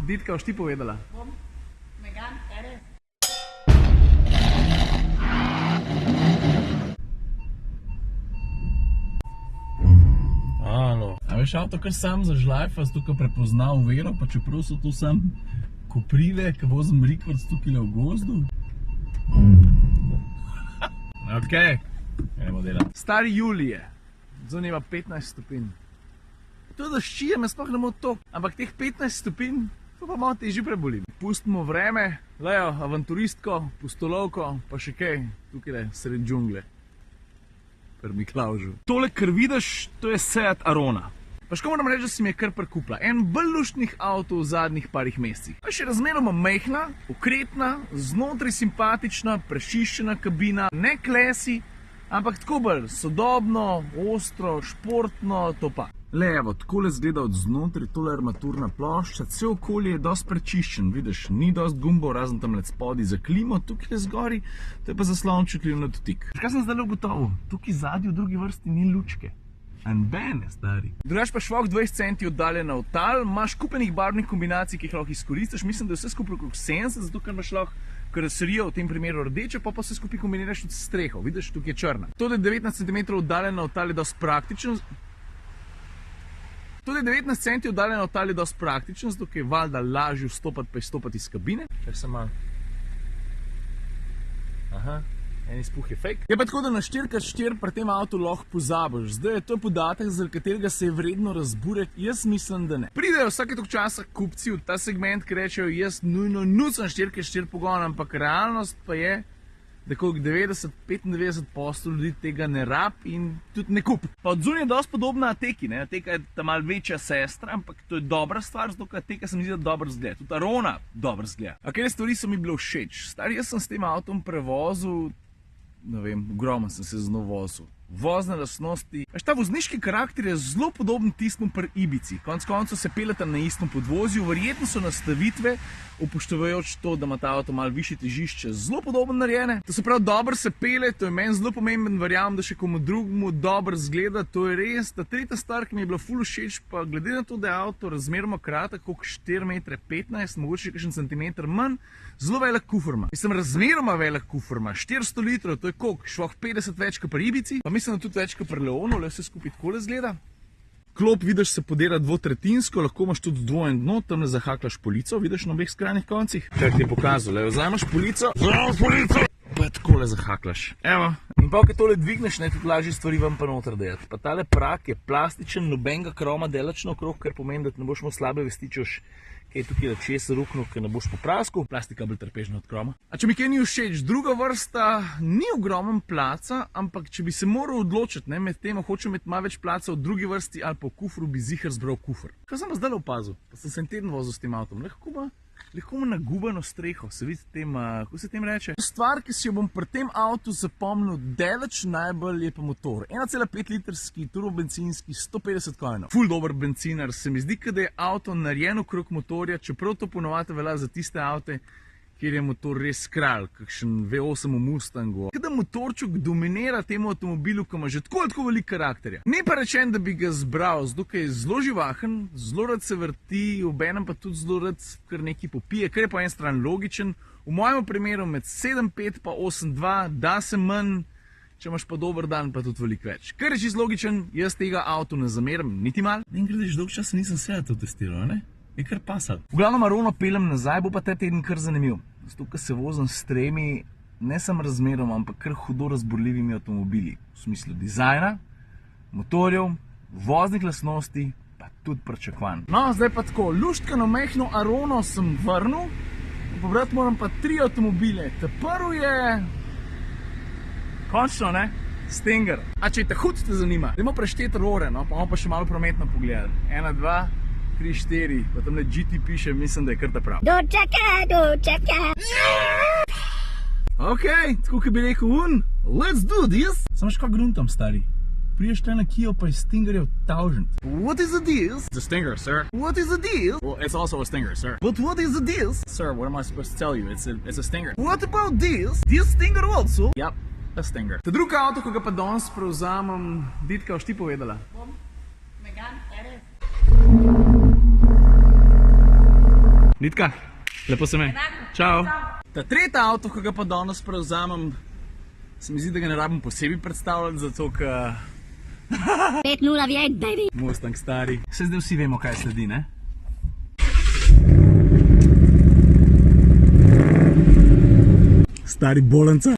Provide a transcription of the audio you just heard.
Ditka, boš ti povedala? Bom. Megan, Eres. Alo. A veš, avto kar sam zažlajfa, tukaj prepoznal vero, pa čeprav so to sam koprive, ki vozim rikvrc tukaj v gozdu. Okej, gremo delati. Stari Julije, zunaj ima 15 stopinj. To daščije me sploh ne moti toliko, ampak teh 15 stopinj, to pa malo težje prebolim. Pustimo vreme, lejo, avanturistko, pustolovko, pa še kaj, tukaj sred džungle. Pri Miklavžu. Tole, kar vidiš, to je Seat Arona. Pa ško moram reči, da si mi je kar prikupila. En bolj luštnih avtov v zadnjih parih mesecih. Pa še razmeroma majhna, okretna, znotraj simpatična, prečiščena kabina, ne klesi, ampak tako bolj sodobno, ostro, športno, to pa. Levo, takole zgleda od znotraj, tole armaturna plošča, cel okolje je dosti prečiščen, vidiš, ni dosti gumbov, razen tam spodaj za klimo, tukaj je zgori, to je pa zaslon čutljiv na dotik. Kaj sem zdaj ugotovil? Tukaj zadnji v drugi vrsti ni lučke. Anbene, stari. Drugač pa švok 20 centi oddaljena od tal, imaš kupenih barvnih kombinacij, ki jih lahko izkoristiš, mislim, da je vse skupaj okrog 70, zato ker imaš lahko karoserijo, v tem primeru rdeče, pa vse skupaj kombiniraš tudi s streho, vidiš, tukaj je črna. To, da je 19 cm oddaljena od tal, je dosti praktičen. Tudi 19 centi oddaljeno od tal je dosti praktičen, zato je valjda lažje vstopati pa izstopati iz kabine. Čak sem malo. Aha, en izpuh je fake. Je pa tako, da na 4x4 pri tem avtu lahko pozabiš. Zdaj je to podatek, zaradi katerega se je vredno razburjati. Jaz mislim, da ne. Pridejo vsake toliko časa kupci v ta segment, ki rečejo, jaz nujno nucam 4x4 pogon, ampak realnost pa je, da koliko 90-95% ljudi tega ne rab in tudi ne kup. Pa od zunaj je dosti podobna Ateki, ne? Ateka je ta malo večja sestra, ampak to je dobra stvar, zato ker Ateka se mi zdi, da dobro zgleda. Tudi Arona dobro zgleda. A katere stvari so mi bile všeč? Stari, jaz sem s tem avtom prevozil, ne vem, ogromno sem se z njo vozil. Vozne lastnosti. Ta vozniški karakter je zelo podoben tistemu pri Ibici. Konec koncev se peljeta na istem podvozju, verjetno so nastavitve, upoštevajoč to, da ima ta avto malo višje težišče, zelo podobno narejene. To se pravi, dobro se pelje, to je meni zelo pomemben, verjamem, da še komu drugemu dobro zgleda, to je res. Ta tretja stvar, ki mi je bila ful všeč, pa glede na to, da je avto razmeroma kratek, koliko 4,15 m, mogoče kakšen centimeter manj, zelo velik kufer ima. Mislim, razmeroma velik kufer ima, 400 litrov, to je koliko, šloh 50 več kot pri Ibici. Mislim, da tudi več kot pri Leonu, le vse skupaj takole zgleda. Klop, vidiš, se podira dvotretinsko, lahko imaš tudi dvojen dno, tam ne zahaklaš polico, vidiš na obeh skrajnih koncih. Kaj ti je pokazal, levo, vzameš polico, pa takole zahaklaš. Evo, in pa, ko tole dvigneš, ne, tudi lažje stvari vam pa noter dejati. Pa tale prak je plastičen, nobenega kroma delačno okrog, kar pomeni, da ti ne boš imel slabe vesti, češ kaj tukaj da česa ruknil, ker ne boš popraskal. Plastika bolj trpežna od kroma. A če mi kaj ni všeč, druga vrsta ni ogromen placa, ampak če bi se moral odločiti, ne, med tem, hočem imeti malo več placa v drugi vrsti ali po kufru, bi ziher zbral kufr. Kaj sem pa zdaj opazil? Pa sem se en teden vozil s tem avtom. Lahko ima nagubano streho, se vidi tem, kako se tem reče? Stvar, ki si jo bom pri tem avtu zapomnil daleč najbolj, je pa motor. 1,5 litrski turbobencinski, 150 konjev. Ful dober bencinar, se mi zdi, da je avto narejen okrog motorja, čeprav to ponovadi velja za tiste avte, kjer je motor res kralj, kakšen V8 v Mustangu. Kada motorčuk dominira temu avtomobilu, ki ima že tako veliko karakterja. Ne pa rečem, da bi ga zbral, zato ker je zelo živahen, zelo rad se vrti, obenem pa tudi zelo rad kar nekaj popije, kar je po en stran logičen. V mojem primeru med 7,5 pa 8,2, da se manj, če imaš pa dober dan, pa tudi veliko več. Kar je čisto logičen, jaz tega avto ne zamerim, niti mal. In greš, dolgo časa nisem Seat testiral, ne? Je kar pasal. V glavnem Arono peljem nazaj, bo pa ta teden kar zanimiv. Zato, ker se vozim s tremi, ne samo razmeroma, ampak kar hudo razborljivimi avtomobili. V smislu dizajna, motorjev, voznih lastnosti, pa tudi pričakovanj. No, zdaj pa tako, luštkano majhno Arono sem vrnil, pobrati moram pa 3 avtomobile. Ta prvi je... končno, ne? Stinger. A če te hud te zanima, dajmo prešteti rore, no, pa bomo pa še malo prometno pogledali. 1, 2, 3, 4, pa tamle GT piše, mislim, da je kar ta prav. Dočaka! Ok, tako ki bi rekel let's do this! Samo še kaj gruntam, stari. Priješ tle na Kia, pa je Stinger je 1000. What is the deal? It's a Stinger, sir. What is the deal? Well, it's also a Stinger, sir. But what is the deal? Sir, what am I supposed to tell you? It's a Stinger. What about this? This Stinger also? Yep, a Stinger. Ta druga avto, ko ga pa danes prevzamem, Ditka, boš ti povedala? Bom. Megan, Eres. Vitka, lepo se me. Čau. Ta tretji avto, ki ga pa danes prevzamem, se mi zdi, da ga ne rabim posebej predstavljati, zato ker 509, baby. Mustang stari. Se zdaj vsi vemo, kaj sledi, ne? Stari bolenca.